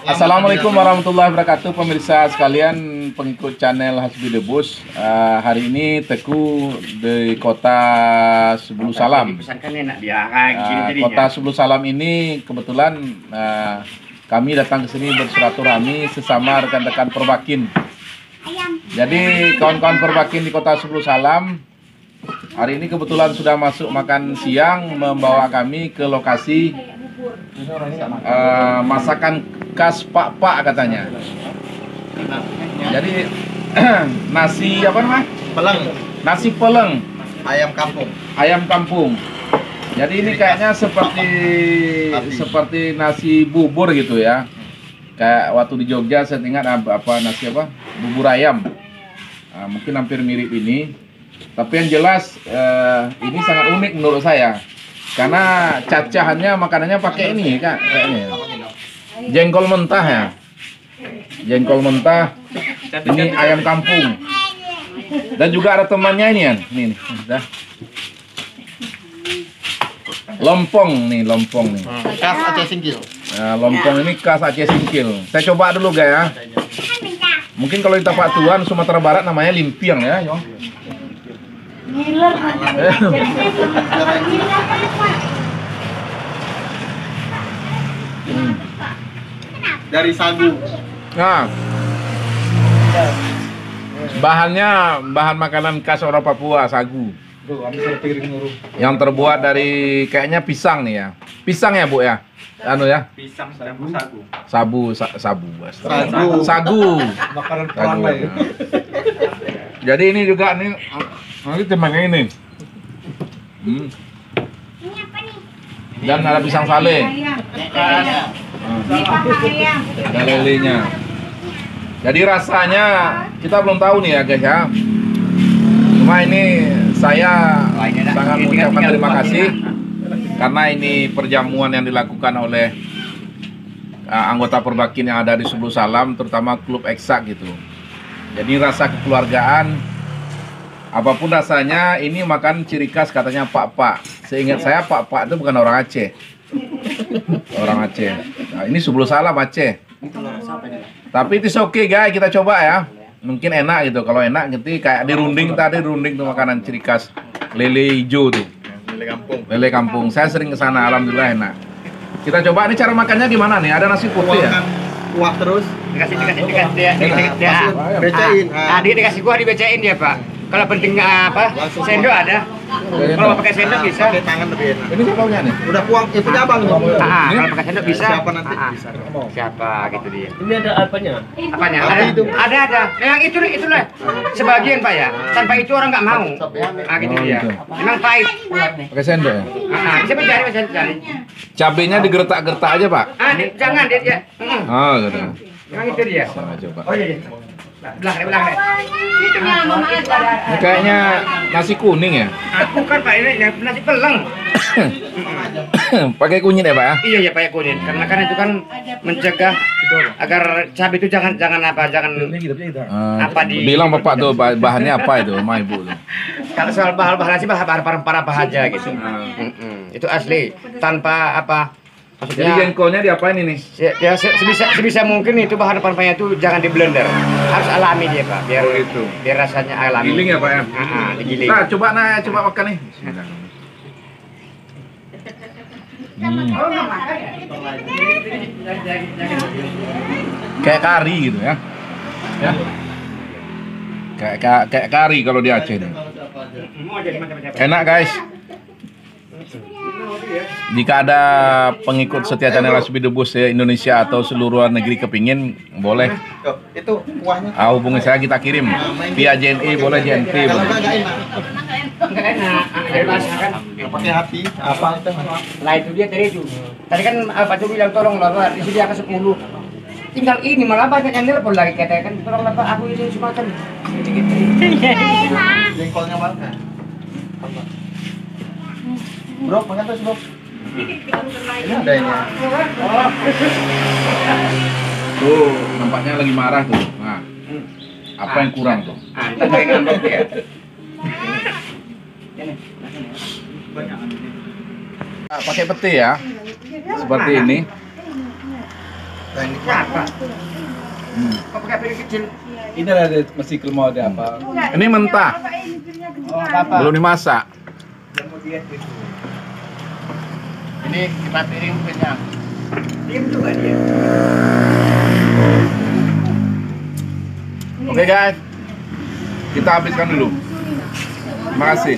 Assalamualaikum warahmatullahi wabarakatuh, pemirsa sekalian pengikut channel Hasbi The Bus. Hari ini Teguh di kota Sebulu Salam. Kota Sebulu Salam ini kebetulan kami datang ke sini bersilaturahmi sesama rekan-rekan Perbakin. Jadi kawan-kawan Perbakin di kota Sebulu Salam hari ini kebetulan sudah masuk makan siang, membawa kami ke lokasi masakan khas Pak katanya. Jadi nasi apa namanya? Peleng. Nasi peleng. Ayam kampung. Ayam kampung. Jadi ini kayaknya seperti nasi bubur gitu ya. Kayak waktu di Jogja saya ingat nasi apa? Bubur ayam. Mungkin hampir mirip ini. Tapi yang jelas ini sangat unik menurut saya. Karena cacahannya makanannya pakai ini kan kayaknya. Jengkol mentah ya. Jengkol mentah. Ini ayam kampung. Dan juga ada temannya ini kan. Nih. Lompong nih. Khas Aceh Singkil. Nah, lompong ini khas Aceh Singkil. Saya coba dulu guys ya. Mungkin kalau di tempat Tuan Sumatera Barat namanya limpiang ya, Yong. Dari sagu. Nah, bahan makanan khas orang Papua, sagu. Yang terbuat dari kayaknya pisang nih ya. Pisang ya, Bu ya? Anu ya? Pisang sagu. Sagu. Sagu. Makanan Sagu. Jadi ini juga nih nanti temannya ini. Dan ada pisang sale. Ada lelenya. Jadi rasanya kita belum tahu nih ya guys ya. Cuma ini saya sangat mengucapkan terima kasih karena ini perjamuan yang dilakukan oleh anggota Perbakin yang ada di Sebulu Salam, terutama klub eksak gitu. Jadi rasa kekeluargaan, apapun rasanya, ini makan ciri khas katanya Pak. Seingat saya Pak itu bukan orang Aceh. Orang Aceh. Nah, ini Sebulu Salam Aceh. Tapi itu oke guys, kita coba ya. Mungkin enak gitu. Kalau enak gitu kayak dirunding tuh makanan ciri khas lele hijau tuh. Lele kampung. Saya sering ke sana, alhamdulillah enak. Kita coba, ini cara makannya gimana nih? Ada nasi putih ya? Kuah terus. Dikasih dia. Becein. Dia dikasih kuah dibecein dia, Pak. Kalau penting apa? Sendok ada. Kalau pakai sendok bisa. Pakai tangan lebih enak. Ini siapa punya nih? Udah puang itu abang nih. Kalau pakai sendok bisa. Siapa nanti bisa. Siapa gitu dia. Ini ada apanya? Apanya? Apa itu? Ada. Memang itulah. Sebagian Pak ya. Tanpa itu orang nggak mau. Gitu dia. Memang pahit. Pakai sendok ya? Bisa mencari. Cabenya digertak-gertak aja Pak? Jangan dia. Oh gitu. Memang itu dia. Nah, coba. Oh iya. Belah. Ini kayaknya nasi kuning ya? Bukan Pak, ini nasi peleng. Pakai kunyit ya Pak ya? Iya pakai kunyit. Karena kan itu kan mencegah agar cabai itu jangan Bilang Bapak tuh bahannya apa itu, sama Ibu tuh? Kalau soal bahan-bahan sih bahan rempah aja gitu. Itu asli tanpa apa. Jadi jengkolnya diapain ini? Ya sebisa mungkin itu bahan rempahnya itu jangan di blender. Harus alami dia Pak, biar rasanya alami. Giling ya Pak ya? Digiling. Nah, coba makan nih. Kayak kari gitu ya. Ya. Kayak kari kalau di Aceh nih. Enak guys. Jika ada pengikut setia channel Hasbi The Bus ya, Indonesia atau seluruh negeri kepingin, boleh Itu kuahnya. hubungi saya, kita kirim via JNE, boleh JNT boleh. Enggak enak. Pakai hati. Apa itu? Nah itu dia tadi itu. Tadi kan Pak Jokowi bilang tolong lah, disediakan 10. Tinggal ini malah banyak yang nelpon lagi katakan tolong Pak aku ini Sumatera. Gitu. Jengkolnya mana? Bro, makan terus bro. Ini ada ini. Tuh, nampaknya lagi marah tuh. Nah, apa yang kurang tuh? Tadi ngambek ya. Pakai peti ya, seperti ini. Siapa? Kok pakai piring kecil? Ini ada mesikil mau ada apa? Ini mentah, Oh, apa? belum dimasak. Ini 5 piring kenyang. Diam juga dia. Oke guys, kita habiskan dulu. Terima kasih.